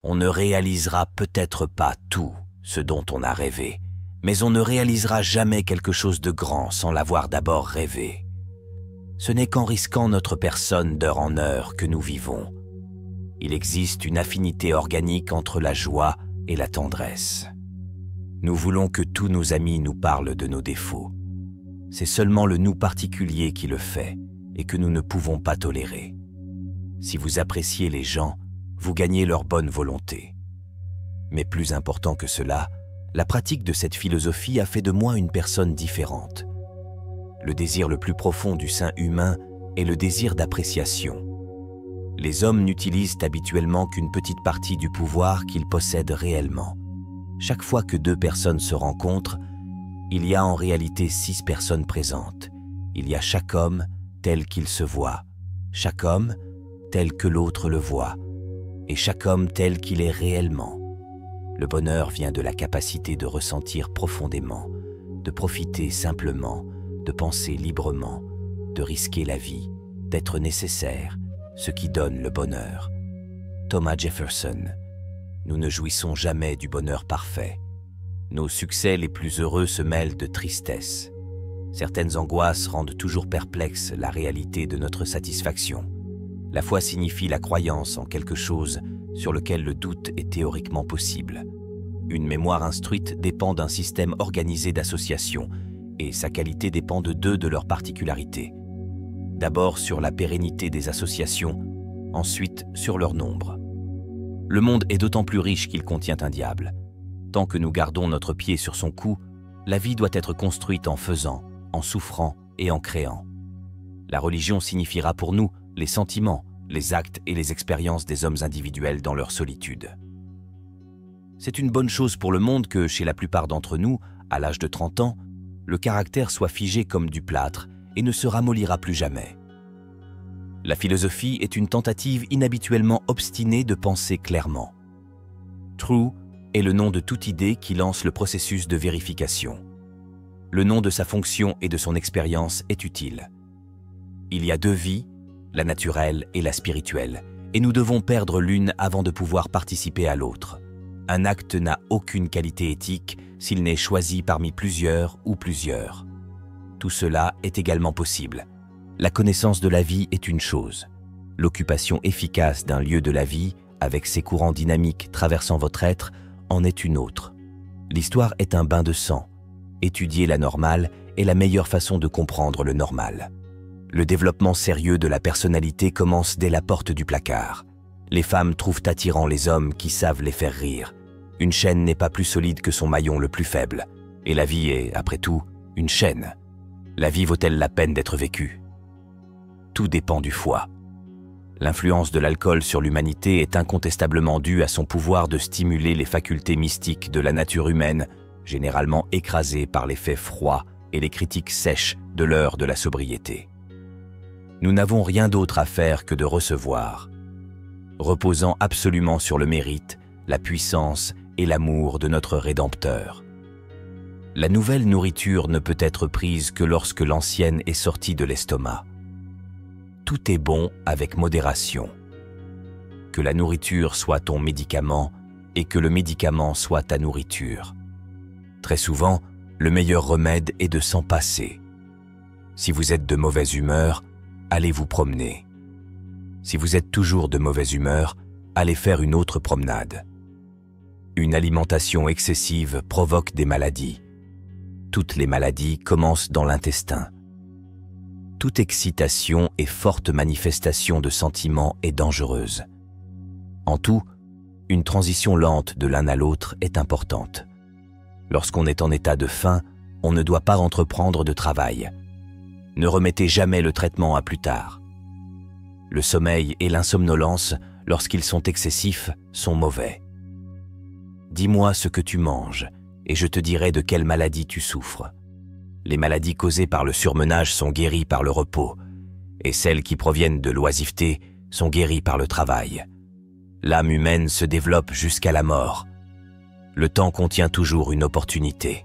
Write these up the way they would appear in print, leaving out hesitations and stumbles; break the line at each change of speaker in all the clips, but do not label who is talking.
On ne réalisera peut-être pas tout ce dont on a rêvé, mais on ne réalisera jamais quelque chose de grand sans l'avoir d'abord rêvé. Ce n'est qu'en risquant notre personne d'heure en heure que nous vivons. Il existe une affinité organique entre la joie et la tendresse. Nous voulons que tous nos amis nous parlent de nos défauts. C'est seulement le nous particulier qui le fait et que nous ne pouvons pas tolérer. Si vous appréciez les gens, vous gagnez leur bonne volonté. Mais plus important que cela, la pratique de cette philosophie a fait de moi une personne différente. Le désir le plus profond du sein humain est le désir d'appréciation. Les hommes n'utilisent habituellement qu'une petite partie du pouvoir qu'ils possèdent réellement. Chaque fois que 2 personnes se rencontrent, il y a en réalité 6 personnes présentes. Il y a chaque homme tel qu'il se voit, chaque homme tel que l'autre le voit, et chaque homme tel qu'il est réellement. Le bonheur vient de la capacité de ressentir profondément, de profiter simplement, de penser librement, de risquer la vie, d'être nécessaire, ce qui donne le bonheur. Thomas Jefferson. Nous ne jouissons jamais du bonheur parfait. Nos succès les plus heureux se mêlent de tristesse. Certaines angoisses rendent toujours perplexe la réalité de notre satisfaction. La foi signifie la croyance en quelque chose sur lequel le doute est théoriquement possible. Une mémoire instruite dépend d'un système organisé d'associations, et sa qualité dépend de 2 de leurs particularités. D'abord sur la pérennité des associations, ensuite sur leur nombre. Le monde est d'autant plus riche qu'il contient un diable. Tant que nous gardons notre pied sur son cou, la vie doit être construite en faisant, en souffrant et en créant. La religion signifiera pour nous les sentiments, les actes et les expériences des hommes individuels dans leur solitude. C'est une bonne chose pour le monde que, chez la plupart d'entre nous, à l'âge de 30 ans, le caractère soit figé comme du plâtre et ne se ramollira plus jamais. La philosophie est une tentative inhabituellement obstinée de penser clairement. True est le nom de toute idée qui lance le processus de vérification. Le nom de sa fonction et de son expérience est utile. Il y a 2 vies, la naturelle et la spirituelle, et nous devons perdre l'une avant de pouvoir participer à l'autre. Un acte n'a aucune qualité éthique s'il n'est choisi parmi plusieurs ou plusieurs. Tout cela est également possible. La connaissance de la vie est une chose. L'occupation efficace d'un lieu de la vie, avec ses courants dynamiques traversant votre être, en est une autre. L'histoire est un bain de sang. Étudier la normale est la meilleure façon de comprendre le normal. Le développement sérieux de la personnalité commence dès la porte du placard. Les femmes trouvent attirants les hommes qui savent les faire rire. Une chaîne n'est pas plus solide que son maillon le plus faible. Et la vie est, après tout, une chaîne. La vie vaut-elle la peine d'être vécue? Tout dépend du foie. L'influence de l'alcool sur l'humanité est incontestablement due à son pouvoir de stimuler les facultés mystiques de la nature humaine, généralement écrasées par l'effet froid et les critiques sèches de l'heure de la sobriété. Nous n'avons rien d'autre à faire que de recevoir, reposant absolument sur le mérite, la puissance et l'amour de notre Rédempteur. La nouvelle nourriture ne peut être prise que lorsque l'ancienne est sortie de l'estomac. Tout est bon avec modération. Que la nourriture soit ton médicament et que le médicament soit ta nourriture. Très souvent, le meilleur remède est de s'en passer. Si vous êtes de mauvaise humeur, allez vous promener. Si vous êtes toujours de mauvaise humeur, allez faire une autre promenade. Une alimentation excessive provoque des maladies. Toutes les maladies commencent dans l'intestin. Toute excitation et forte manifestation de sentiments est dangereuse. En tout, une transition lente de l'un à l'autre est importante. Lorsqu'on est en état de faim, on ne doit pas entreprendre de travail. Ne remettez jamais le traitement à plus tard. Le sommeil et l'insomnolence, lorsqu'ils sont excessifs, sont mauvais. Dis-moi ce que tu manges, et je te dirai de quelle maladie tu souffres. Les maladies causées par le surmenage sont guéries par le repos, et celles qui proviennent de l'oisiveté sont guéries par le travail. L'âme humaine se développe jusqu'à la mort. Le temps contient toujours une opportunité.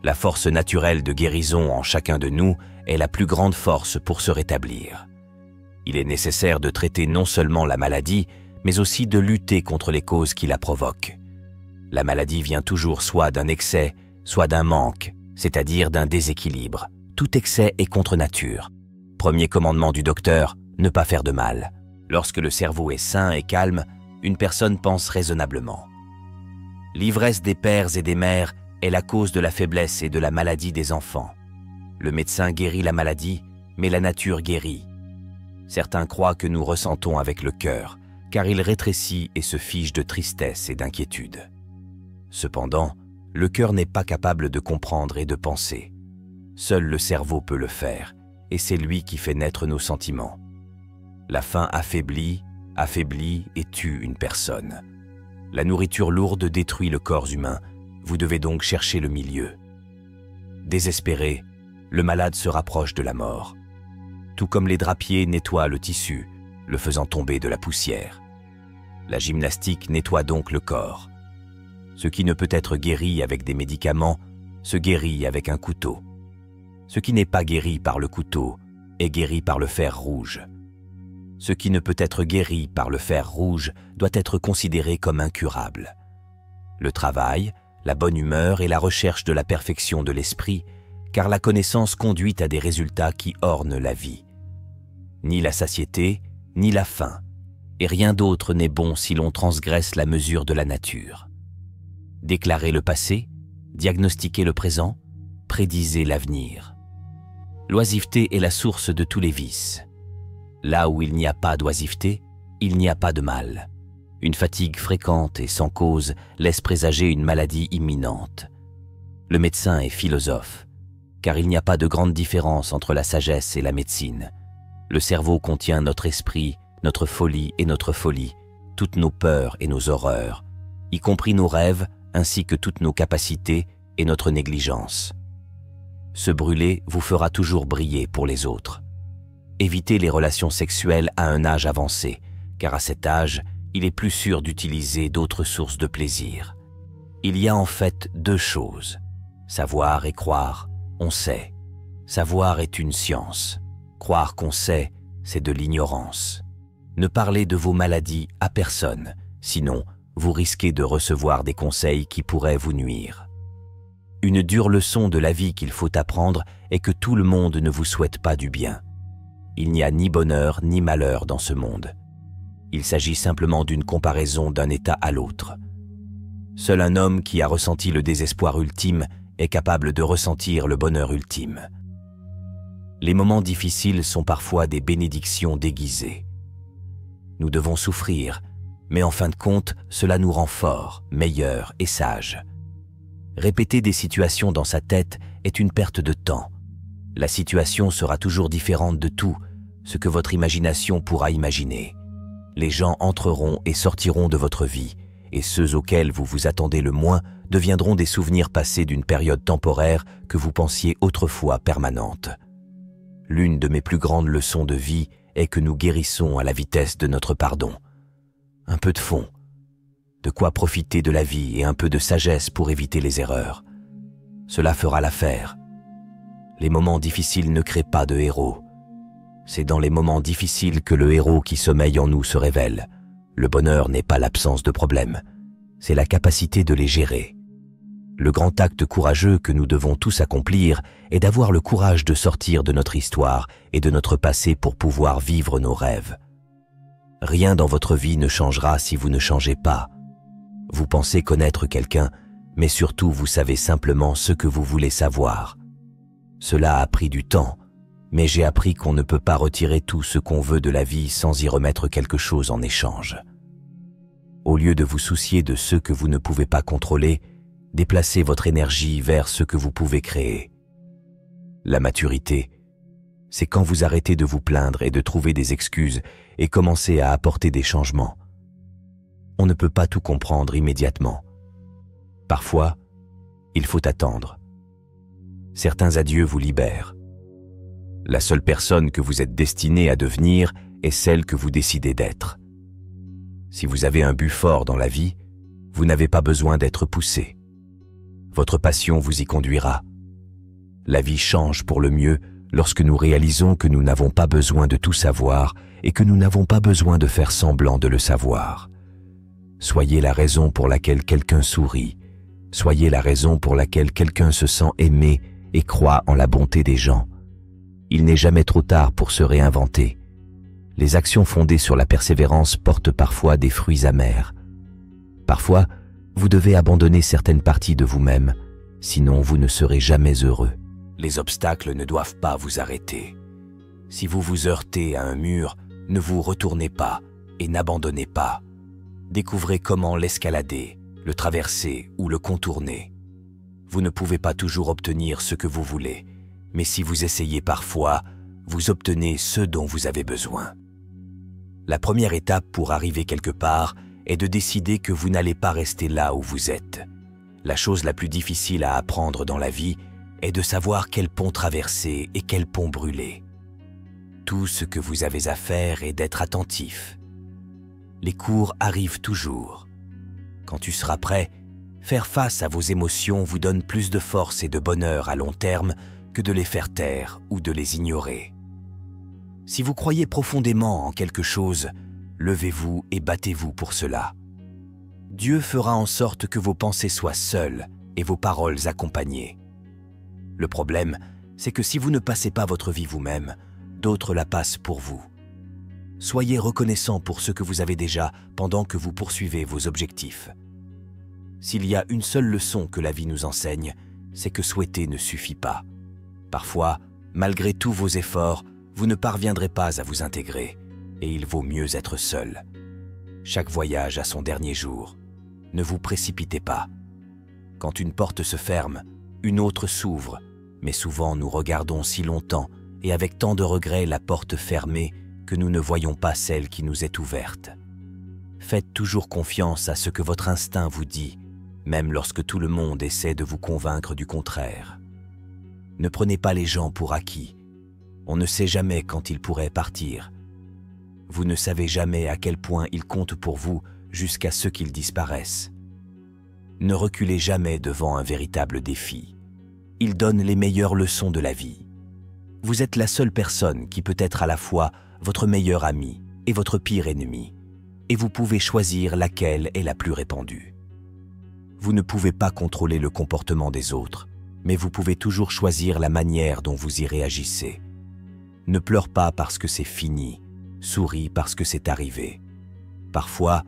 La force naturelle de guérison en chacun de nous est la plus grande force pour se rétablir. Il est nécessaire de traiter non seulement la maladie, mais aussi de lutter contre les causes qui la provoquent. La maladie vient toujours soit d'un excès, soit d'un manque, c'est-à-dire d'un déséquilibre. Tout excès est contre nature. Premier commandement du docteur, ne pas faire de mal. Lorsque le cerveau est sain et calme, une personne pense raisonnablement. L'ivresse des pères et des mères est la cause de la faiblesse et de la maladie des enfants. Le médecin guérit la maladie, mais la nature guérit. Certains croient que nous ressentons avec le cœur, car il rétrécit et se fige de tristesse et d'inquiétude. Cependant, le cœur n'est pas capable de comprendre et de penser. Seul le cerveau peut le faire, et c'est lui qui fait naître nos sentiments. La faim affaiblit et tue une personne. La nourriture lourde détruit le corps humain, vous devez donc chercher le milieu. Désespéré, le malade se rapproche de la mort. Tout comme les drapiers nettoient le tissu, le faisant tomber de la poussière. La gymnastique nettoie donc le corps. Ce qui ne peut être guéri avec des médicaments se guérit avec un couteau. Ce qui n'est pas guéri par le couteau est guéri par le fer rouge. Ce qui ne peut être guéri par le fer rouge doit être considéré comme incurable. Le travail, la bonne humeur et la recherche de la perfection de l'esprit, car la connaissance conduit à des résultats qui ornent la vie. Ni la satiété, ni la faim, et rien d'autre n'est bon si l'on transgresse la mesure de la nature. Déclarez le passé, diagnostiquez le présent, prédisez l'avenir. L'oisiveté est la source de tous les vices. Là où il n'y a pas d'oisiveté, il n'y a pas de mal. Une fatigue fréquente et sans cause laisse présager une maladie imminente. Le médecin est philosophe, car il n'y a pas de grande différence entre la sagesse et la médecine. Le cerveau contient notre esprit, notre folie et notre folie, toutes nos peurs et nos horreurs, y compris nos rêves ainsi que toutes nos capacités et notre négligence. Se brûler vous fera toujours briller pour les autres. Évitez les relations sexuelles à un âge avancé, car à cet âge, il est plus sûr d'utiliser d'autres sources de plaisir. Il y a en fait deux choses, savoir et croire, on sait. Savoir est une science. Croire qu'on sait, c'est de l'ignorance. Ne parlez de vos maladies à personne, sinon vous risquez de recevoir des conseils qui pourraient vous nuire. Une dure leçon de la vie qu'il faut apprendre est que tout le monde ne vous souhaite pas du bien. Il n'y a ni bonheur ni malheur dans ce monde. Il s'agit simplement d'une comparaison d'un état à l'autre. Seul un homme qui a ressenti le désespoir ultime est capable de ressentir le bonheur ultime. Les moments difficiles sont parfois des bénédictions déguisées. Nous devons souffrir, mais en fin de compte, cela nous rend forts, meilleurs et sages. Répéter des situations dans sa tête est une perte de temps. La situation sera toujours différente de tout ce que votre imagination pourra imaginer. Les gens entreront et sortiront de votre vie, et ceux auxquels vous vous attendez le moins deviendront des souvenirs passés d'une période temporaire que vous pensiez autrefois permanente. L'une de mes plus grandes leçons de vie est que nous guérissons à la vitesse de notre pardon. Un peu de fond, de quoi profiter de la vie et un peu de sagesse pour éviter les erreurs. Cela fera l'affaire. Les moments difficiles ne créent pas de héros. C'est dans les moments difficiles que le héros qui sommeille en nous se révèle. Le bonheur n'est pas l'absence de problèmes, c'est la capacité de les gérer. Le grand acte courageux que nous devons tous accomplir est d'avoir le courage de sortir de notre histoire et de notre passé pour pouvoir vivre nos rêves. Rien dans votre vie ne changera si vous ne changez pas. Vous pensez connaître quelqu'un, mais surtout vous savez simplement ce que vous voulez savoir. Cela a pris du temps, mais j'ai appris qu'on ne peut pas retirer tout ce qu'on veut de la vie sans y remettre quelque chose en échange. Au lieu de vous soucier de ce que vous ne pouvez pas contrôler, déplacez votre énergie vers ce que vous pouvez créer. La maturité, c'est quand vous arrêtez de vous plaindre et de trouver des excuses et commencez à apporter des changements. On ne peut pas tout comprendre immédiatement. Parfois, il faut attendre. Certains adieux vous libèrent. La seule personne que vous êtes destiné à devenir est celle que vous décidez d'être. Si vous avez un but fort dans la vie, vous n'avez pas besoin d'être poussé. Votre passion vous y conduira. La vie change pour le mieux lorsque nous réalisons que nous n'avons pas besoin de tout savoir et que nous n'avons pas besoin de faire semblant de le savoir. Soyez la raison pour laquelle quelqu'un sourit. Soyez la raison pour laquelle quelqu'un se sent aimé et croit en la bonté des gens. Il n'est jamais trop tard pour se réinventer. Les actions fondées sur la persévérance portent parfois des fruits amers. Parfois, vous devez abandonner certaines parties de vous-même, sinon vous ne serez jamais heureux. Les obstacles ne doivent pas vous arrêter. Si vous vous heurtez à un mur, ne vous retournez pas et n'abandonnez pas. Découvrez comment l'escalader, le traverser ou le contourner. Vous ne pouvez pas toujours obtenir ce que vous voulez, mais si vous essayez parfois, vous obtenez ce dont vous avez besoin. La première étape pour arriver quelque part est de décider que vous n'allez pas rester là où vous êtes. La chose la plus difficile à apprendre dans la vie est de savoir quel pont traverser et quel pont brûler. Tout ce que vous avez à faire est d'être attentif. Les cours arrivent toujours. Quand tu seras prêt, faire face à vos émotions vous donne plus de force et de bonheur à long terme que de les faire taire ou de les ignorer. Si vous croyez profondément en quelque chose, levez-vous et battez-vous pour cela. Dieu fera en sorte que vos pensées soient seules et vos paroles accompagnées. Le problème, c'est que si vous ne passez pas votre vie vous-même, d'autres la passent pour vous. Soyez reconnaissant pour ce que vous avez déjà pendant que vous poursuivez vos objectifs. S'il y a une seule leçon que la vie nous enseigne, c'est que souhaiter ne suffit pas. Parfois, malgré tous vos efforts, vous ne parviendrez pas à vous intégrer, et il vaut mieux être seul. Chaque voyage a son dernier jour. Ne vous précipitez pas. Quand une porte se ferme, une autre s'ouvre, mais souvent nous regardons si longtemps et avec tant de regrets la porte fermée que nous ne voyons pas celle qui nous est ouverte. Faites toujours confiance à ce que votre instinct vous dit, même lorsque tout le monde essaie de vous convaincre du contraire. Ne prenez pas les gens pour acquis. On ne sait jamais quand ils pourraient partir. Vous ne savez jamais à quel point ils comptent pour vous jusqu'à ce qu'ils disparaissent. Ne reculez jamais devant un véritable défi. Il donne les meilleures leçons de la vie. Vous êtes la seule personne qui peut être à la fois votre meilleur ami et votre pire ennemi, et vous pouvez choisir laquelle est la plus répandue. Vous ne pouvez pas contrôler le comportement des autres, mais vous pouvez toujours choisir la manière dont vous y réagissez. Ne pleure pas parce que c'est fini, souris parce que c'est arrivé. Parfois,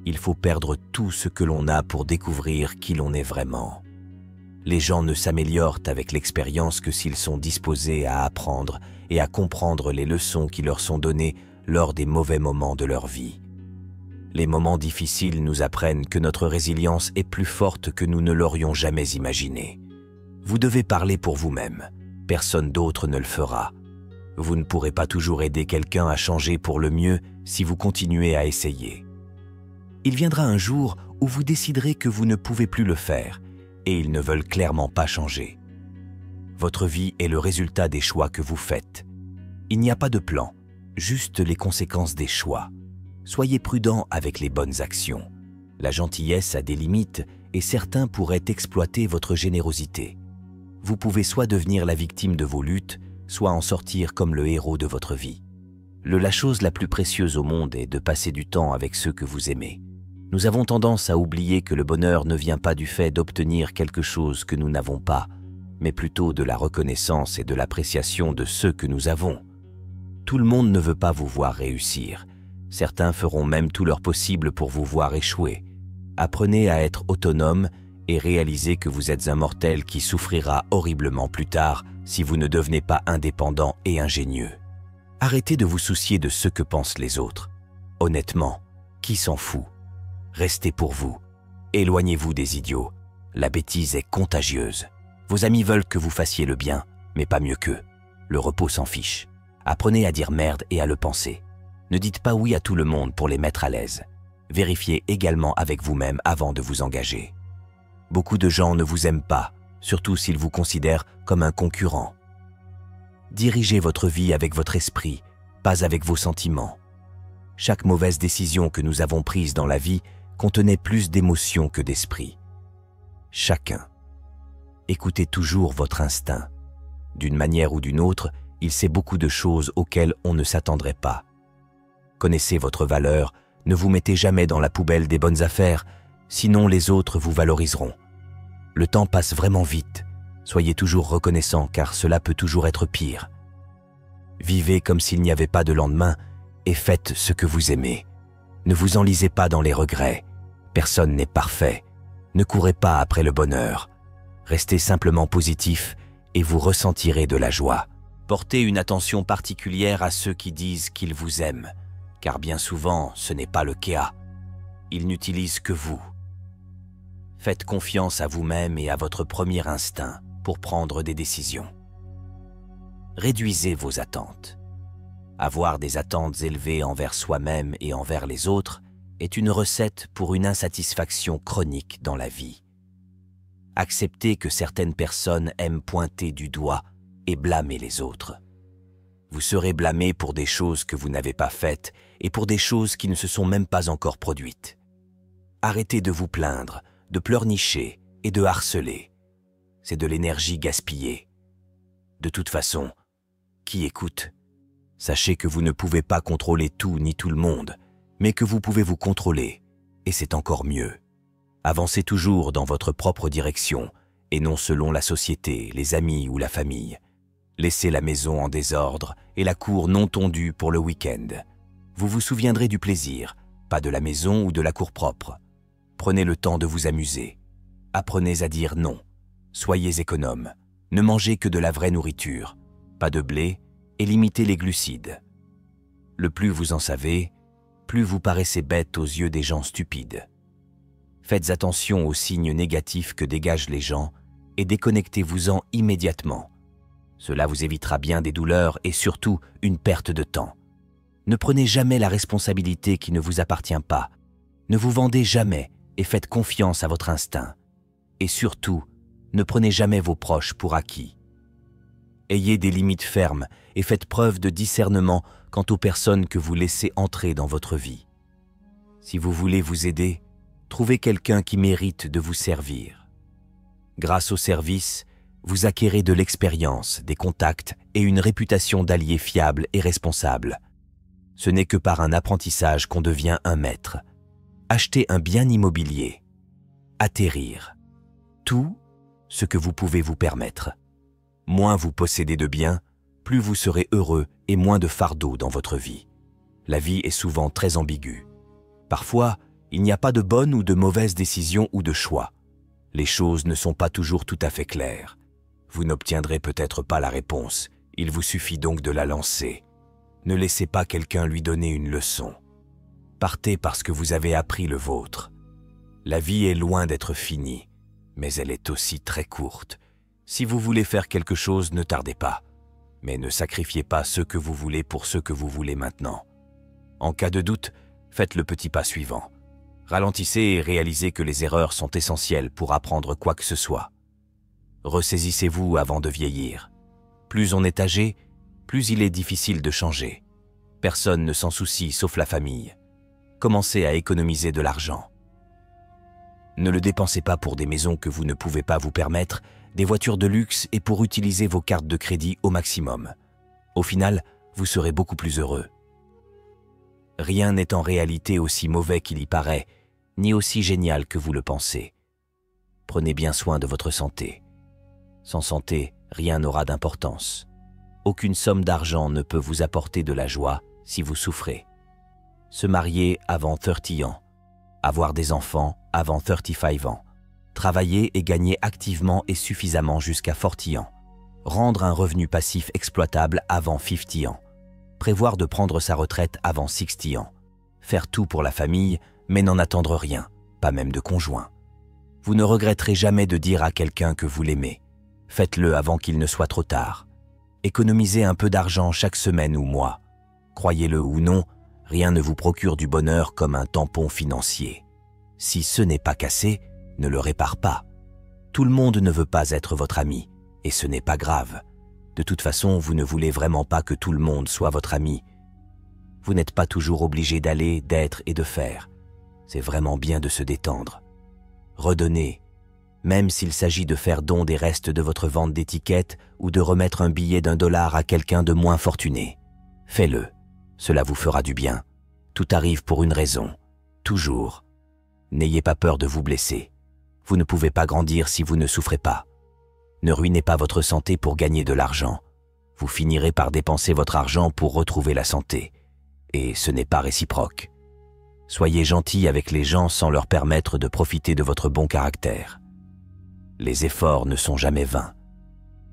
il faut perdre tout ce que l'on a pour découvrir qui l'on est vraiment. Les gens ne s'améliorent avec l'expérience que s'ils sont disposés à apprendre et à comprendre les leçons qui leur sont données lors des mauvais moments de leur vie. Les moments difficiles nous apprennent que notre résilience est plus forte que nous ne l'aurions jamais imaginé. Vous devez parler pour vous-même. Personne d'autre ne le fera. Vous ne pourrez pas toujours aider quelqu'un à changer pour le mieux si vous continuez à essayer. Il viendra un jour où vous déciderez que vous ne pouvez plus le faire et ils ne veulent clairement pas changer. Votre vie est le résultat des choix que vous faites. Il n'y a pas de plan, juste les conséquences des choix. Soyez prudent avec les bonnes actions. La gentillesse a des limites et certains pourraient exploiter votre générosité. Vous pouvez soit devenir la victime de vos luttes, soit en sortir comme le héros de votre vie. La chose la plus précieuse au monde est de passer du temps avec ceux que vous aimez. Nous avons tendance à oublier que le bonheur ne vient pas du fait d'obtenir quelque chose que nous n'avons pas, mais plutôt de la reconnaissance et de l'appréciation de ceux que nous avons. Tout le monde ne veut pas vous voir réussir. Certains feront même tout leur possible pour vous voir échouer. Apprenez à être autonome et réalisez que vous êtes un mortel qui souffrira horriblement plus tard si vous ne devenez pas indépendant et ingénieux. Arrêtez de vous soucier de ce que pensent les autres. Honnêtement, qui s'en fout? Restez pour vous. Éloignez-vous des idiots. La bêtise est contagieuse. Vos amis veulent que vous fassiez le bien, mais pas mieux qu'eux. Le repos s'en fiche. Apprenez à dire merde et à le penser. Ne dites pas oui à tout le monde pour les mettre à l'aise. Vérifiez également avec vous-même avant de vous engager. Beaucoup de gens ne vous aiment pas, surtout s'ils vous considèrent comme un concurrent. Dirigez votre vie avec votre esprit, pas avec vos sentiments. Chaque mauvaise décision que nous avons prise dans la vie contenait plus d'émotions que d'esprit. Chacun. Écoutez toujours votre instinct. D'une manière ou d'une autre, il sait beaucoup de choses auxquelles on ne s'attendrait pas. Connaissez votre valeur, ne vous mettez jamais dans la poubelle des bonnes affaires, sinon les autres vous valoriseront. Le temps passe vraiment vite, soyez toujours reconnaissant car cela peut toujours être pire. Vivez comme s'il n'y avait pas de lendemain et faites ce que vous aimez. Ne vous enlisez pas dans les regrets, personne n'est parfait. Ne courez pas après le bonheur, restez simplement positif et vous ressentirez de la joie. Portez une attention particulière à ceux qui disent qu'ils vous aiment, car bien souvent ce n'est pas le cas. Ils n'utilisent que vous. Faites confiance à vous-même et à votre premier instinct pour prendre des décisions. Réduisez vos attentes. Avoir des attentes élevées envers soi-même et envers les autres est une recette pour une insatisfaction chronique dans la vie. Acceptez que certaines personnes aiment pointer du doigt et blâmer les autres. Vous serez blâmé pour des choses que vous n'avez pas faites et pour des choses qui ne se sont même pas encore produites. Arrêtez de vous plaindre, de pleurnicher et de harceler. C'est de l'énergie gaspillée. De toute façon, qui écoute? Sachez que vous ne pouvez pas contrôler tout ni tout le monde, mais que vous pouvez vous contrôler, et c'est encore mieux. Avancez toujours dans votre propre direction, et non selon la société, les amis ou la famille. Laissez la maison en désordre et la cour non tondue pour le week-end. Vous vous souviendrez du plaisir, pas de la maison ou de la cour propre. Prenez le temps de vous amuser. Apprenez à dire non. Soyez économe. Ne mangez que de la vraie nourriture, pas de blé, et limitez les glucides. Le plus vous en savez, plus vous paraissez bête aux yeux des gens stupides. Faites attention aux signes négatifs que dégagent les gens et déconnectez-vous-en immédiatement. Cela vous évitera bien des douleurs et surtout une perte de temps. Ne prenez jamais la responsabilité qui ne vous appartient pas. Ne vous vendez jamais et faites confiance à votre instinct. Et surtout, ne prenez jamais vos proches pour acquis. Ayez des limites fermes et faites preuve de discernement quant aux personnes que vous laissez entrer dans votre vie. Si vous voulez vous aider, trouvez quelqu'un qui mérite de vous servir. Grâce au service, vous acquérez de l'expérience, des contacts et une réputation d'allié fiable et responsable. Ce n'est que par un apprentissage qu'on devient un maître. Achetez un bien immobilier. Atterrir. Tout ce que vous pouvez vous permettre. Moins vous possédez de biens, plus vous serez heureux et moins de fardeau dans votre vie. La vie est souvent très ambiguë. Parfois, il n'y a pas de bonne ou de mauvaise décision ou de choix. Les choses ne sont pas toujours tout à fait claires. Vous n'obtiendrez peut-être pas la réponse, il vous suffit donc de la lancer. Ne laissez pas quelqu'un lui donner une leçon. Partez parce que vous avez appris le vôtre. La vie est loin d'être finie, mais elle est aussi très courte. Si vous voulez faire quelque chose, ne tardez pas. Mais ne sacrifiez pas ce que vous voulez pour ce que vous voulez maintenant. En cas de doute, faites le petit pas suivant. Ralentissez et réalisez que les erreurs sont essentielles pour apprendre quoi que ce soit. Ressaisissez-vous avant de vieillir. Plus on est âgé, plus il est difficile de changer. Personne ne s'en soucie sauf la famille. Commencez à économiser de l'argent. Ne le dépensez pas pour des maisons que vous ne pouvez pas vous permettre, des voitures de luxe et pour utiliser vos cartes de crédit au maximum. Au final, vous serez beaucoup plus heureux. Rien n'est en réalité aussi mauvais qu'il y paraît, ni aussi génial que vous le pensez. Prenez bien soin de votre santé. Sans santé, rien n'aura d'importance. Aucune somme d'argent ne peut vous apporter de la joie si vous souffrez. Se marier avant 30 ans. Avoir des enfants avant 35 ans. Travailler et gagner activement et suffisamment jusqu'à 40 ans. Rendre un revenu passif exploitable avant 50 ans. Prévoir de prendre sa retraite avant 60 ans. Faire tout pour la famille, mais n'en attendre rien, pas même de conjoint. Vous ne regretterez jamais de dire à quelqu'un que vous l'aimez. Faites-le avant qu'il ne soit trop tard. Économisez un peu d'argent chaque semaine ou mois. Croyez-le ou non, rien ne vous procure du bonheur comme un tampon financier. Si ce n'est pas cassé, ne le répare pas. Tout le monde ne veut pas être votre ami, et ce n'est pas grave. De toute façon, vous ne voulez vraiment pas que tout le monde soit votre ami. Vous n'êtes pas toujours obligé d'aller, d'être et de faire. C'est vraiment bien de se détendre. Redonnez, même s'il s'agit de faire don des restes de votre vente d'étiquettes ou de remettre un billet d'1 $ à quelqu'un de moins fortuné. Faites-le, cela vous fera du bien. Tout arrive pour une raison, toujours. N'ayez pas peur de vous blesser. Vous ne pouvez pas grandir si vous ne souffrez pas. Ne ruinez pas votre santé pour gagner de l'argent. Vous finirez par dépenser votre argent pour retrouver la santé. Et ce n'est pas réciproque. Soyez gentil avec les gens sans leur permettre de profiter de votre bon caractère. Les efforts ne sont jamais vains.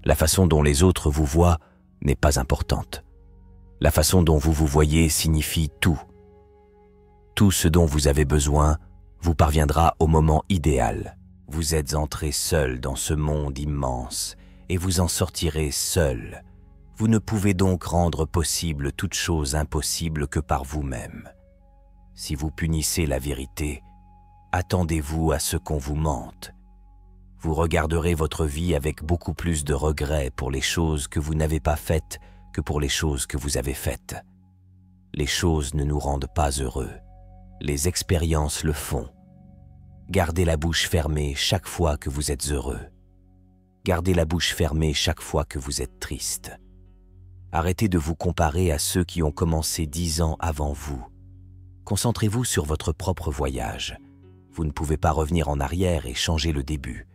La façon dont les autres vous voient n'est pas importante. La façon dont vous vous voyez signifie tout. Tout ce dont vous avez besoin vous parviendra au moment idéal. Vous êtes entré seul dans ce monde immense et vous en sortirez seul. Vous ne pouvez donc rendre possible toute chose impossible que par vous-même. Si vous punissez la vérité, attendez-vous à ce qu'on vous mente. Vous regarderez votre vie avec beaucoup plus de regrets pour les choses que vous n'avez pas faites que pour les choses que vous avez faites. Les choses ne nous rendent pas heureux. Les expériences le font. Gardez la bouche fermée chaque fois que vous êtes heureux. Gardez la bouche fermée chaque fois que vous êtes triste. Arrêtez de vous comparer à ceux qui ont commencé 10 ans avant vous. Concentrez-vous sur votre propre voyage. Vous ne pouvez pas revenir en arrière et changer le début.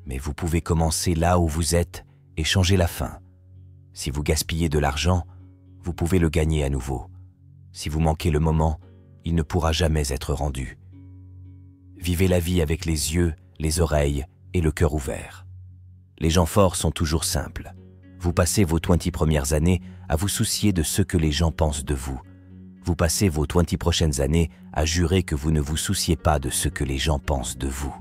Mais vous pouvez commencer là où vous êtes et changer la fin. Si vous gaspillez de l'argent, vous pouvez le gagner à nouveau. Si vous manquez le moment, il ne pourra jamais être rendu. Vivez la vie avec les yeux, les oreilles et le cœur ouvert. Les gens forts sont toujours simples. Vous passez vos 20 premières années à vous soucier de ce que les gens pensent de vous. Vous passez vos 20 prochaines années à jurer que vous ne vous souciez pas de ce que les gens pensent de vous.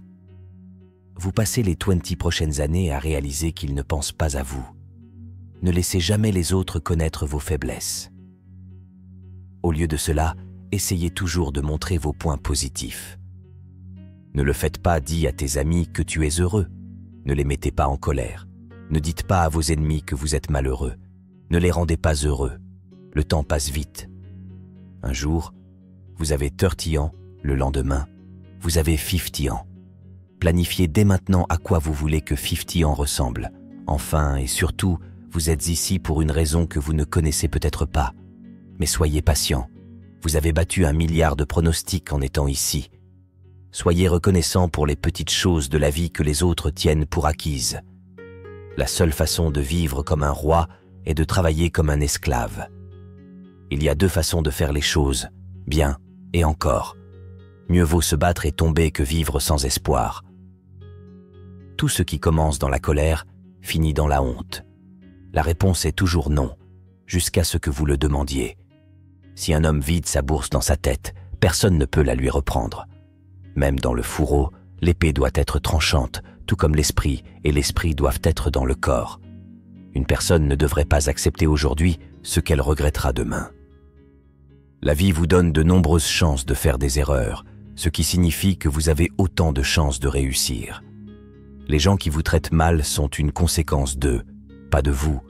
Vous passez les 20 prochaines années à réaliser qu'ils ne pensent pas à vous. Ne laissez jamais les autres connaître vos faiblesses. Au lieu de cela, essayez toujours de montrer vos points positifs. Ne le faites pas dire à tes amis que tu es heureux. Ne les mettez pas en colère. Ne dites pas à vos ennemis que vous êtes malheureux. Ne les rendez pas heureux. Le temps passe vite. Un jour, vous avez 30 ans, le lendemain, vous avez 50 ans. Planifiez dès maintenant à quoi vous voulez que 50 ans ressemble. Enfin et surtout, vous êtes ici pour une raison que vous ne connaissez peut-être pas. Mais soyez patient. Vous avez battu 1 milliard de pronostics en étant ici. Soyez reconnaissant pour les petites choses de la vie que les autres tiennent pour acquises. La seule façon de vivre comme un roi est de travailler comme un esclave. Il y a 2 façons de faire les choses, bien et encore. Mieux vaut se battre et tomber que vivre sans espoir. Tout ce qui commence dans la colère finit dans la honte. La réponse est toujours non, jusqu'à ce que vous le demandiez. Si un homme vide sa bourse dans sa tête, personne ne peut la lui reprendre. Même dans le fourreau, l'épée doit être tranchante, tout comme l'esprit, et l'esprit doivent être dans le corps. Une personne ne devrait pas accepter aujourd'hui ce qu'elle regrettera demain. La vie vous donne de nombreuses chances de faire des erreurs, ce qui signifie que vous avez autant de chances de réussir. Les gens qui vous traitent mal sont une conséquence d'eux, pas de vous.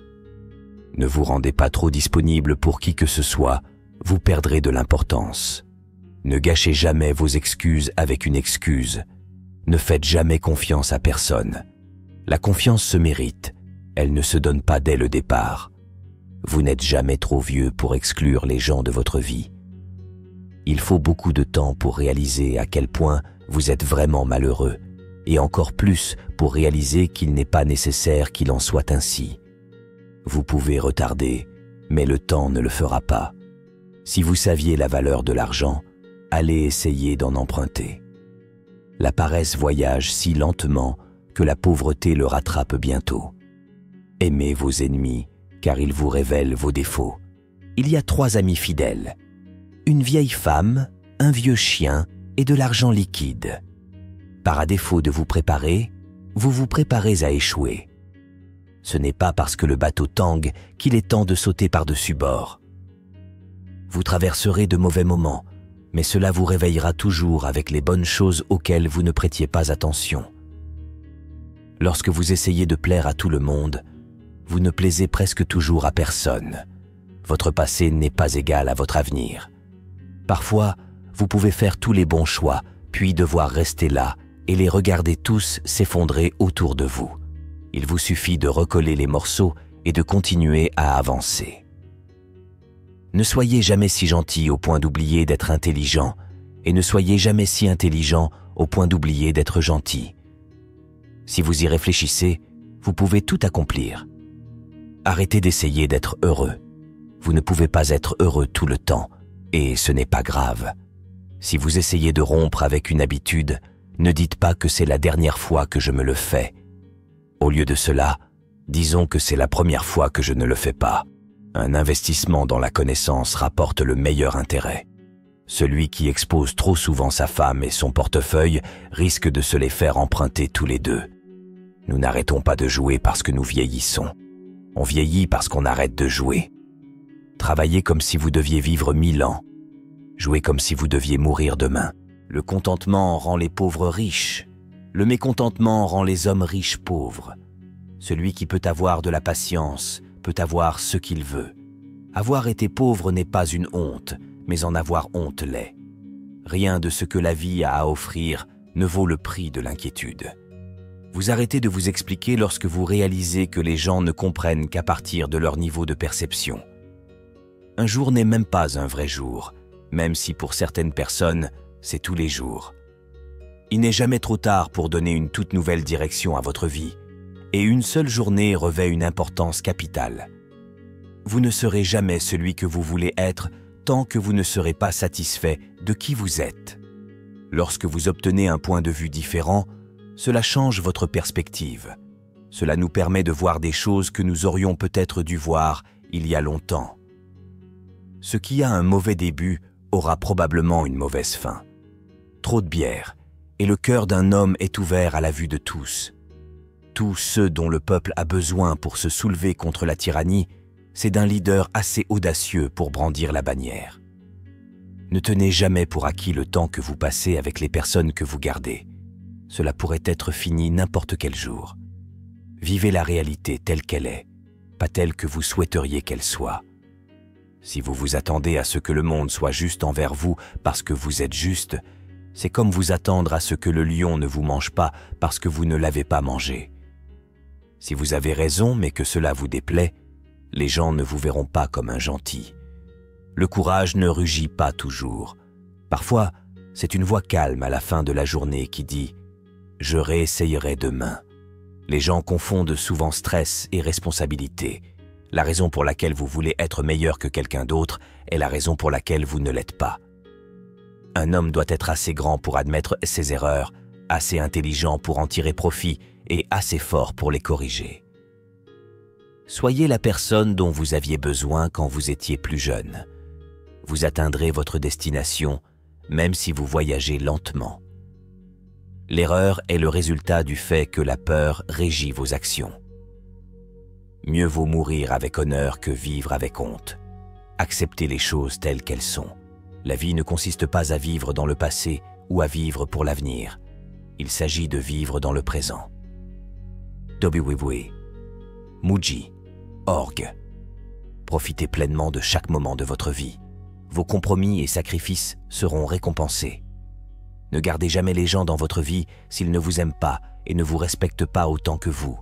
Ne vous rendez pas trop disponible pour qui que ce soit, vous perdrez de l'importance. Ne gâchez jamais vos excuses avec une excuse. Ne faites jamais confiance à personne. La confiance se mérite, elle ne se donne pas dès le départ. Vous n'êtes jamais trop vieux pour exclure les gens de votre vie. Il faut beaucoup de temps pour réaliser à quel point vous êtes vraiment malheureux, et encore plus pour réaliser qu'il n'est pas nécessaire qu'il en soit ainsi. Vous pouvez retarder, mais le temps ne le fera pas. Si vous saviez la valeur de l'argent, allez essayer d'en emprunter. La paresse voyage si lentement que la pauvreté le rattrape bientôt. Aimez vos ennemis, car ils vous révèlent vos défauts. Il y a 3 amis fidèles. Une vieille femme, un vieux chien et de l'argent liquide. Par défaut de vous préparer, vous vous préparez à échouer. Ce n'est pas parce que le bateau tangue qu'il est temps de sauter par-dessus bord. Vous traverserez de mauvais moments, mais cela vous réveillera toujours avec les bonnes choses auxquelles vous ne prêtiez pas attention. Lorsque vous essayez de plaire à tout le monde, vous ne plaisez presque toujours à personne. Votre passé n'est pas égal à votre avenir. Parfois, vous pouvez faire tous les bons choix, puis devoir rester là et les regarder tous s'effondrer autour de vous. Il vous suffit de recoller les morceaux et de continuer à avancer. Ne soyez jamais si gentil au point d'oublier d'être intelligent, et ne soyez jamais si intelligent au point d'oublier d'être gentil. Si vous y réfléchissez, vous pouvez tout accomplir. Arrêtez d'essayer d'être heureux. Vous ne pouvez pas être heureux tout le temps, et ce n'est pas grave. Si vous essayez de rompre avec une habitude, ne dites pas que c'est la dernière fois que je me le fais. Au lieu de cela, disons que c'est la première fois que je ne le fais pas. Un investissement dans la connaissance rapporte le meilleur intérêt. Celui qui expose trop souvent sa femme et son portefeuille risque de se les faire emprunter tous les deux. Nous n'arrêtons pas de jouer parce que nous vieillissons. On vieillit parce qu'on arrête de jouer. Travaillez comme si vous deviez vivre 1000 ans. Jouez comme si vous deviez mourir demain. Le contentement rend les pauvres riches. Le mécontentement rend les hommes riches pauvres. Celui qui peut avoir de la patience peut avoir ce qu'il veut. Avoir été pauvre n'est pas une honte, mais en avoir honte l'est. Rien de ce que la vie a à offrir ne vaut le prix de l'inquiétude. Vous arrêtez de vous expliquer lorsque vous réalisez que les gens ne comprennent qu'à partir de leur niveau de perception. Un jour n'est même pas un vrai jour, même si pour certaines personnes, c'est tous les jours. Il n'est jamais trop tard pour donner une toute nouvelle direction à votre vie, et une seule journée revêt une importance capitale. Vous ne serez jamais celui que vous voulez être tant que vous ne serez pas satisfait de qui vous êtes. Lorsque vous obtenez un point de vue différent, cela change votre perspective. Cela nous permet de voir des choses que nous aurions peut-être dû voir il y a longtemps. Ce qui a un mauvais début aura probablement une mauvaise fin. Trop de bière, et le cœur d'un homme est ouvert à la vue de tous. Tous ceux dont le peuple a besoin pour se soulever contre la tyrannie, c'est d'un leader assez audacieux pour brandir la bannière. Ne tenez jamais pour acquis le temps que vous passez avec les personnes que vous gardez. Cela pourrait être fini n'importe quel jour. Vivez la réalité telle qu'elle est, pas telle que vous souhaiteriez qu'elle soit. Si vous vous attendez à ce que le monde soit juste envers vous parce que vous êtes juste, c'est comme vous attendre à ce que le lion ne vous mange pas parce que vous ne l'avez pas mangé. Si vous avez raison mais que cela vous déplaît, les gens ne vous verront pas comme un gentil. Le courage ne rugit pas toujours. Parfois, c'est une voix calme à la fin de la journée qui dit « Je réessayerai demain ». Les gens confondent souvent stress et responsabilité. La raison pour laquelle vous voulez être meilleur que quelqu'un d'autre est la raison pour laquelle vous ne l'êtes pas. Un homme doit être assez grand pour admettre ses erreurs, assez intelligent pour en tirer profit et assez fort pour les corriger. Soyez la personne dont vous aviez besoin quand vous étiez plus jeune. Vous atteindrez votre destination, même si vous voyagez lentement. L'erreur est le résultat du fait que la peur régit vos actions. Mieux vaut mourir avec honneur que vivre avec honte. Acceptez les choses telles qu'elles sont. La vie ne consiste pas à vivre dans le passé ou à vivre pour l'avenir. Il s'agit de vivre dans le présent. Dobiwiwi, Muji, Org. Profitez pleinement de chaque moment de votre vie. Vos compromis et sacrifices seront récompensés. Ne gardez jamais les gens dans votre vie s'ils ne vous aiment pas et ne vous respectent pas autant que vous.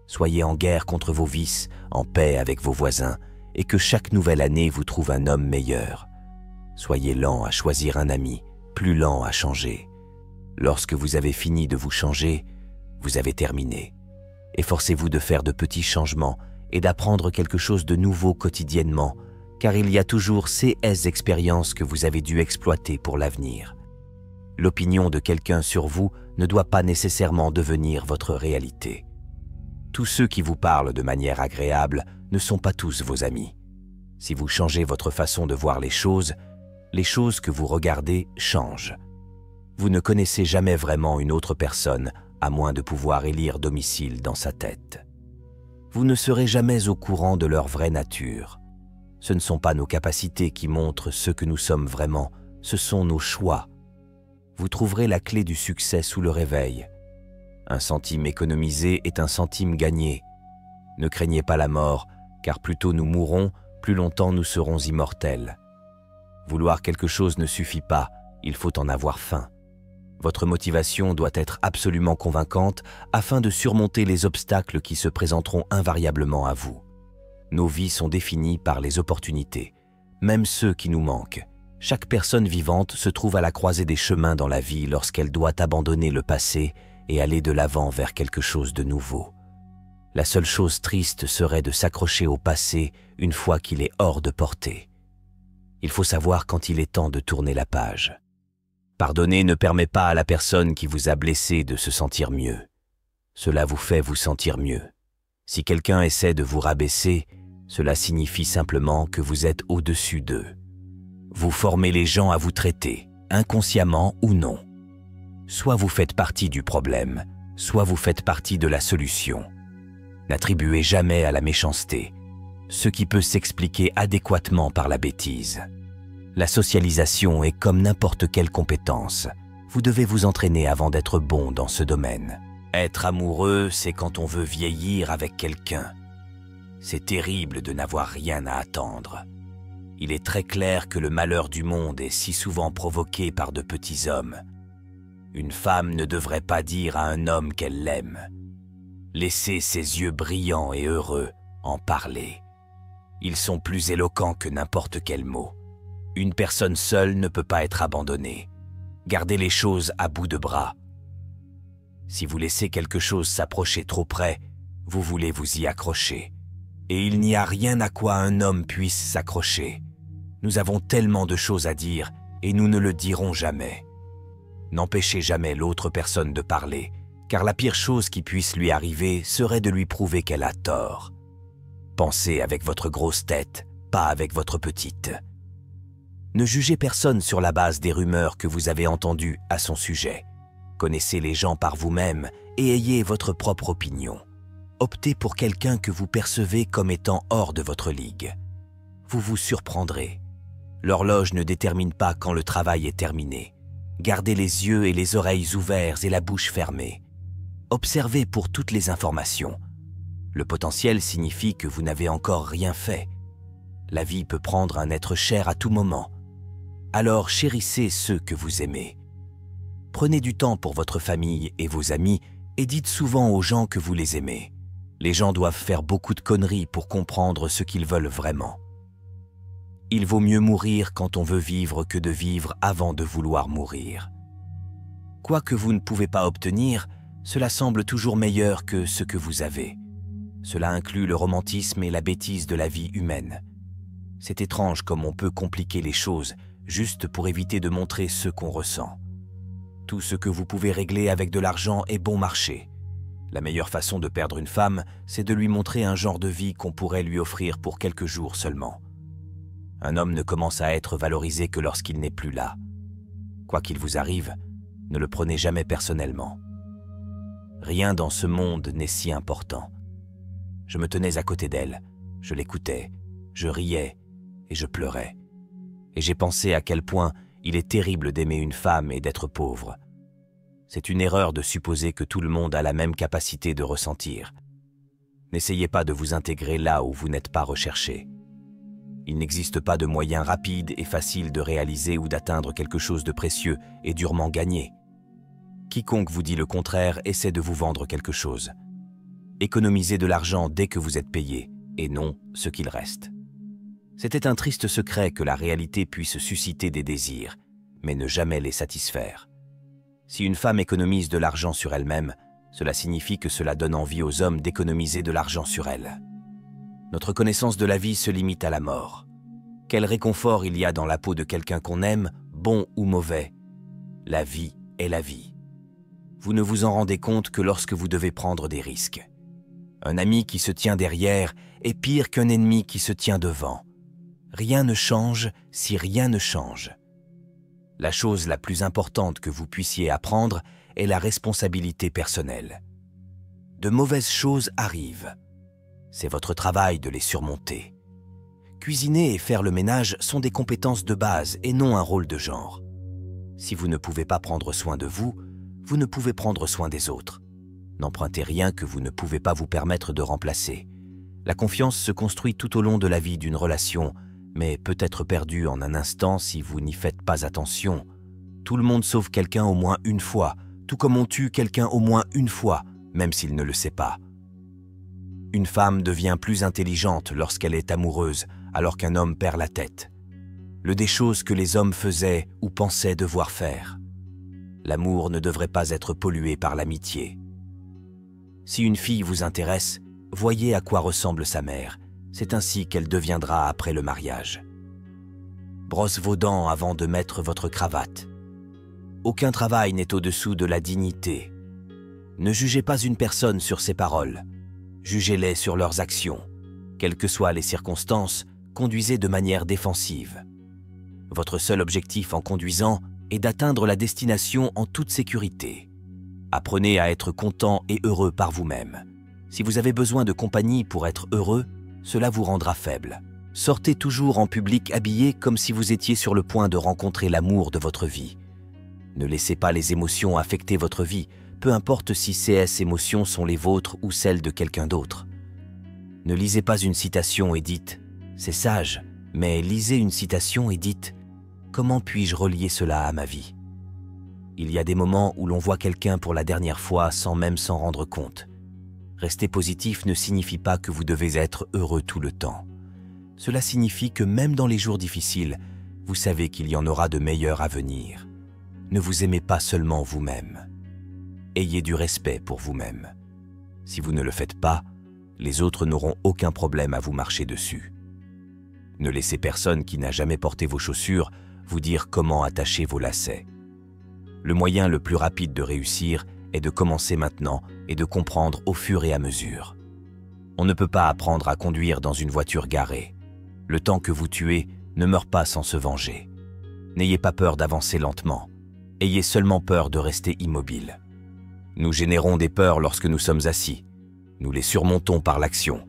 Soyez en guerre contre vos vices, en paix avec vos voisins, et que chaque nouvelle année vous trouve un homme meilleur. Soyez lent à choisir un ami, plus lent à changer. Lorsque vous avez fini de vous changer, vous avez terminé. Efforcez-vous de faire de petits changements et d'apprendre quelque chose de nouveau quotidiennement, car il y a toujours ces expériences que vous avez dû exploiter pour l'avenir. L'opinion de quelqu'un sur vous ne doit pas nécessairement devenir votre réalité. Tous ceux qui vous parlent de manière agréable ne sont pas tous vos amis. Si vous changez votre façon de voir les choses que vous regardez changent. Vous ne connaissez jamais vraiment une autre personne à moins de pouvoir élire domicile dans sa tête. Vous ne serez jamais au courant de leur vraie nature. Ce ne sont pas nos capacités qui montrent ce que nous sommes vraiment, ce sont nos choix. Vous trouverez la clé du succès sous le réveil. Un centime économisé est un centime gagné. Ne craignez pas la mort, car plus tôt nous mourrons, plus longtemps nous serons immortels. Vouloir quelque chose ne suffit pas, il faut en avoir faim. Votre motivation doit être absolument convaincante afin de surmonter les obstacles qui se présenteront invariablement à vous. Nos vies sont définies par les opportunités. même ceux qui nous manquent. Chaque personne vivante se trouve à la croisée des chemins dans la vie lorsqu'elle doit abandonner le passé et aller de l'avant vers quelque chose de nouveau. La seule chose triste serait de s'accrocher au passé une fois qu'il est hors de portée. Il faut savoir quand il est temps de tourner la page. Pardonner ne permet pas à la personne qui vous a blessé de se sentir mieux. Cela vous fait vous sentir mieux. Si quelqu'un essaie de vous rabaisser, cela signifie simplement que vous êtes au-dessus d'eux. Vous formez les gens à vous traiter, inconsciemment ou non. Soit vous faites partie du problème, soit vous faites partie de la solution. N'attribuez jamais à la méchanceté ce qui peut s'expliquer adéquatement par la bêtise. La socialisation est comme n'importe quelle compétence. Vous devez vous entraîner avant d'être bon dans ce domaine. Être amoureux, c'est quand on veut vieillir avec quelqu'un. C'est terrible de n'avoir rien à attendre. Il est très clair que le malheur du monde est si souvent provoqué par de petits hommes. Une femme ne devrait pas dire à un homme qu'elle l'aime. Laissez ses yeux brillants et heureux en parler. Ils sont plus éloquents que n'importe quel mot. Une personne seule ne peut pas être abandonnée. Gardez les choses à bout de bras. Si vous laissez quelque chose s'approcher trop près, vous voulez vous y accrocher. Et il n'y a rien à quoi un homme puisse s'accrocher. Nous avons tellement de choses à dire et nous ne le dirons jamais. N'empêchez jamais l'autre personne de parler, car la pire chose qui puisse lui arriver serait de lui prouver qu'elle a tort. Pensez avec votre grosse tête, pas avec votre petite. Ne jugez personne sur la base des rumeurs que vous avez entendues à son sujet. Connaissez les gens par vous-même et ayez votre propre opinion. Optez pour quelqu'un que vous percevez comme étant hors de votre ligue. Vous vous surprendrez. L'horloge ne détermine pas quand le travail est terminé. Gardez les yeux et les oreilles ouverts et la bouche fermée. Observez pour toutes les informations. Le potentiel signifie que vous n'avez encore rien fait. La vie peut prendre un être cher à tout moment. Alors chérissez ceux que vous aimez. Prenez du temps pour votre famille et vos amis et dites souvent aux gens que vous les aimez. Les gens doivent faire beaucoup de conneries pour comprendre ce qu'ils veulent vraiment. Il vaut mieux mourir quand on veut vivre que de vivre avant de vouloir mourir. Quoi que vous ne pouvez pas obtenir, cela semble toujours meilleur que ce que vous avez. Cela inclut le romantisme et la bêtise de la vie humaine. C'est étrange comme on peut compliquer les choses juste pour éviter de montrer ce qu'on ressent. Tout ce que vous pouvez régler avec de l'argent est bon marché. La meilleure façon de perdre une femme, c'est de lui montrer un genre de vie qu'on pourrait lui offrir pour quelques jours seulement. Un homme ne commence à être valorisé que lorsqu'il n'est plus là. Quoi qu'il vous arrive, ne le prenez jamais personnellement. Rien dans ce monde n'est si important. Je me tenais à côté d'elle, je l'écoutais, je riais et je pleurais. Et j'ai pensé à quel point il est terrible d'aimer une femme et d'être pauvre. C'est une erreur de supposer que tout le monde a la même capacité de ressentir. N'essayez pas de vous intégrer là où vous n'êtes pas recherché. Il n'existe pas de moyen rapide et facile de réaliser ou d'atteindre quelque chose de précieux et durement gagné. Quiconque vous dit le contraire essaie de vous vendre quelque chose. Économisez de l'argent dès que vous êtes payé, et non ce qu'il reste. C'était un triste secret que la réalité puisse susciter des désirs, mais ne jamais les satisfaire. Si une femme économise de l'argent sur elle-même, cela signifie que cela donne envie aux hommes d'économiser de l'argent sur elle. Notre connaissance de la vie se limite à la mort. Quel réconfort il y a dans la peau de quelqu'un qu'on aime, bon ou mauvais. La vie est la vie. Vous ne vous en rendez compte que lorsque vous devez prendre des risques. Un ami qui se tient derrière est pire qu'un ennemi qui se tient devant. Rien ne change si rien ne change. La chose la plus importante que vous puissiez apprendre est la responsabilité personnelle. De mauvaises choses arrivent. C'est votre travail de les surmonter. Cuisiner et faire le ménage sont des compétences de base et non un rôle de genre. Si vous ne pouvez pas prendre soin de vous, vous ne pouvez prendre soin des autres. N'empruntez rien que vous ne pouvez pas vous permettre de remplacer. La confiance se construit tout au long de la vie d'une relation, mais peut être perdue en un instant si vous n'y faites pas attention. Tout le monde sauve quelqu'un au moins une fois, tout comme on tue quelqu'un au moins une fois, même s'il ne le sait pas. Une femme devient plus intelligente lorsqu'elle est amoureuse, alors qu'un homme perd la tête. des choses que les hommes faisaient ou pensaient devoir faire. L'amour ne devrait pas être pollué par l'amitié. Si une fille vous intéresse, voyez à quoi ressemble sa mère. C'est ainsi qu'elle deviendra après le mariage. Brosse vos dents avant de mettre votre cravate. Aucun travail n'est au-dessous de la dignité. Ne jugez pas une personne sur ses paroles. Jugez-les sur leurs actions. Quelles que soient les circonstances, conduisez de manière défensive. Votre seul objectif en conduisant est d'atteindre la destination en toute sécurité. Apprenez à être content et heureux par vous-même. Si vous avez besoin de compagnie pour être heureux, cela vous rendra faible. Sortez toujours en public habillé comme si vous étiez sur le point de rencontrer l'amour de votre vie. Ne laissez pas les émotions affecter votre vie, peu importe si ces émotions sont les vôtres ou celles de quelqu'un d'autre. Ne lisez pas une citation et dites « c'est sage », mais lisez une citation et dites « comment puis-je relier cela à ma vie ?» Il y a des moments où l'on voit quelqu'un pour la dernière fois sans même s'en rendre compte. Rester positif ne signifie pas que vous devez être heureux tout le temps. Cela signifie que même dans les jours difficiles, vous savez qu'il y en aura de meilleurs à venir. Ne vous aimez pas seulement vous-même. Ayez du respect pour vous-même. Si vous ne le faites pas, les autres n'auront aucun problème à vous marcher dessus. Ne laissez personne qui n'a jamais porté vos chaussures vous dire comment attacher vos lacets. Le moyen le plus rapide de réussir est de commencer maintenant et de comprendre au fur et à mesure. On ne peut pas apprendre à conduire dans une voiture garée. Le temps que vous tuez ne meurt pas sans se venger. N'ayez pas peur d'avancer lentement. Ayez seulement peur de rester immobile. Nous générons des peurs lorsque nous sommes assis. Nous les surmontons par l'action.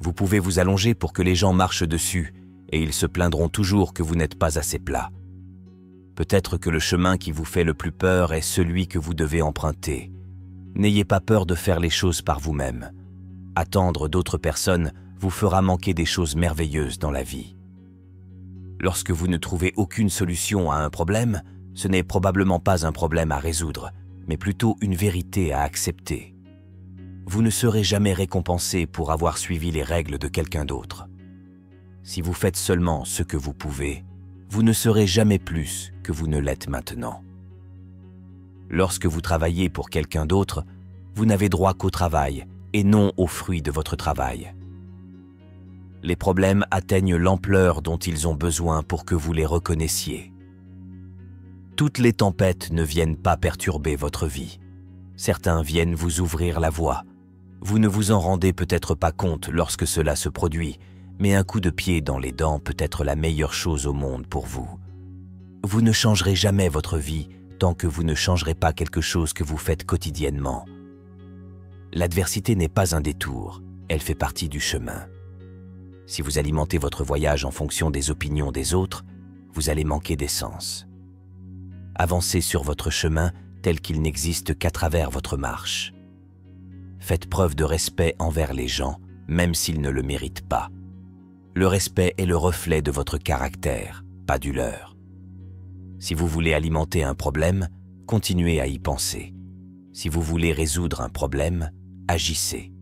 Vous pouvez vous allonger pour que les gens marchent dessus et ils se plaindront toujours que vous n'êtes pas assez plat. Peut-être que le chemin qui vous fait le plus peur est celui que vous devez emprunter. N'ayez pas peur de faire les choses par vous-même. Attendre d'autres personnes vous fera manquer des choses merveilleuses dans la vie. Lorsque vous ne trouvez aucune solution à un problème, ce n'est probablement pas un problème à résoudre, mais plutôt une vérité à accepter. Vous ne serez jamais récompensé pour avoir suivi les règles de quelqu'un d'autre. Si vous faites seulement ce que vous pouvez, vous ne serez jamais plus que vous ne l'êtes maintenant. Lorsque vous travaillez pour quelqu'un d'autre, vous n'avez droit qu'au travail et non aux fruits de votre travail. Les problèmes atteignent l'ampleur dont ils ont besoin pour que vous les reconnaissiez. Toutes les tempêtes ne viennent pas perturber votre vie. Certains viennent vous ouvrir la voie. Vous ne vous en rendez peut-être pas compte lorsque cela se produit, mais un coup de pied dans les dents peut être la meilleure chose au monde pour vous. Vous ne changerez jamais votre vie tant que vous ne changerez pas quelque chose que vous faites quotidiennement. L'adversité n'est pas un détour, elle fait partie du chemin. Si vous alimentez votre voyage en fonction des opinions des autres, vous allez manquer d'essence. Avancez sur votre chemin tel qu'il n'existe qu'à travers votre marche. Faites preuve de respect envers les gens, même s'ils ne le méritent pas. Le respect est le reflet de votre caractère, pas du leur. Si vous voulez alimenter un problème, continuez à y penser. Si vous voulez résoudre un problème, agissez.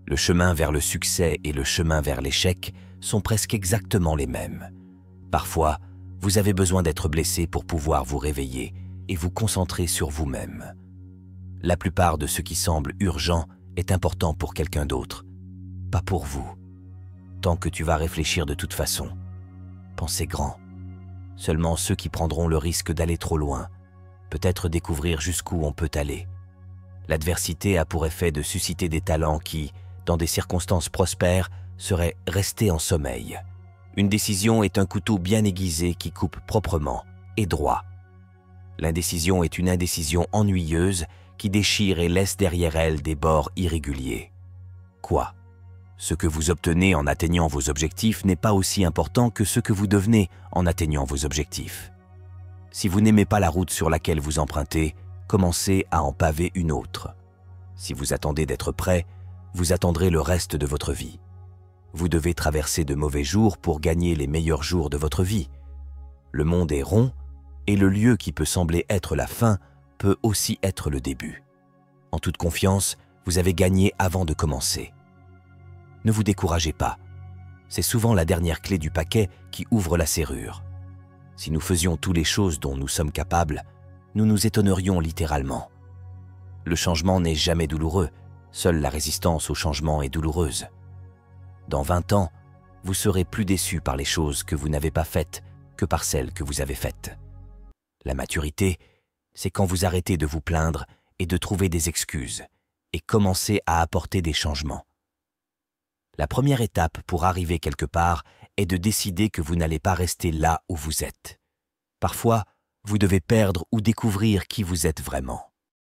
Le chemin vers le succès et le chemin vers l'échec sont presque exactement les mêmes. Parfois, vous avez besoin d'être blessé pour pouvoir vous réveiller et vous concentrer sur vous-même. La plupart de ce qui semble urgent est important pour quelqu'un d'autre, pas pour vous. Tant que tu vas réfléchir de toute façon, pensez grand. Seulement ceux qui prendront le risque d'aller trop loin, peut-être découvrir jusqu'où on peut aller. L'adversité a pour effet de susciter des talents qui, dans des circonstances prospères, seraient restés en sommeil. Une décision est un couteau bien aiguisé qui coupe proprement et droit. L'indécision est une indécision ennuyeuse qui déchire et laisse derrière elle des bords irréguliers. Quoi ? Ce que vous obtenez en atteignant vos objectifs n'est pas aussi important que ce que vous devenez en atteignant vos objectifs. Si vous n'aimez pas la route sur laquelle vous empruntez, commencez à en paver une autre. Si vous attendez d'être prêt, vous attendrez le reste de votre vie. Vous devez traverser de mauvais jours pour gagner les meilleurs jours de votre vie. Le monde est rond et le lieu qui peut sembler être la fin peut aussi être le début. En toute confiance, vous avez gagné avant de commencer. Ne vous découragez pas. C'est souvent la dernière clé du paquet qui ouvre la serrure. Si nous faisions toutes les choses dont nous sommes capables, nous nous étonnerions littéralement. Le changement n'est jamais douloureux, seule la résistance au changement est douloureuse. Dans 20 ans, vous serez plus déçu par les choses que vous n'avez pas faites que par celles que vous avez faites. La maturité, c'est quand vous arrêtez de vous plaindre et de trouver des excuses et commencez à apporter des changements. La première étape pour arriver quelque part est de décider que vous n'allez pas rester là où vous êtes. Parfois, vous devez perdre ou découvrir qui vous êtes vraiment.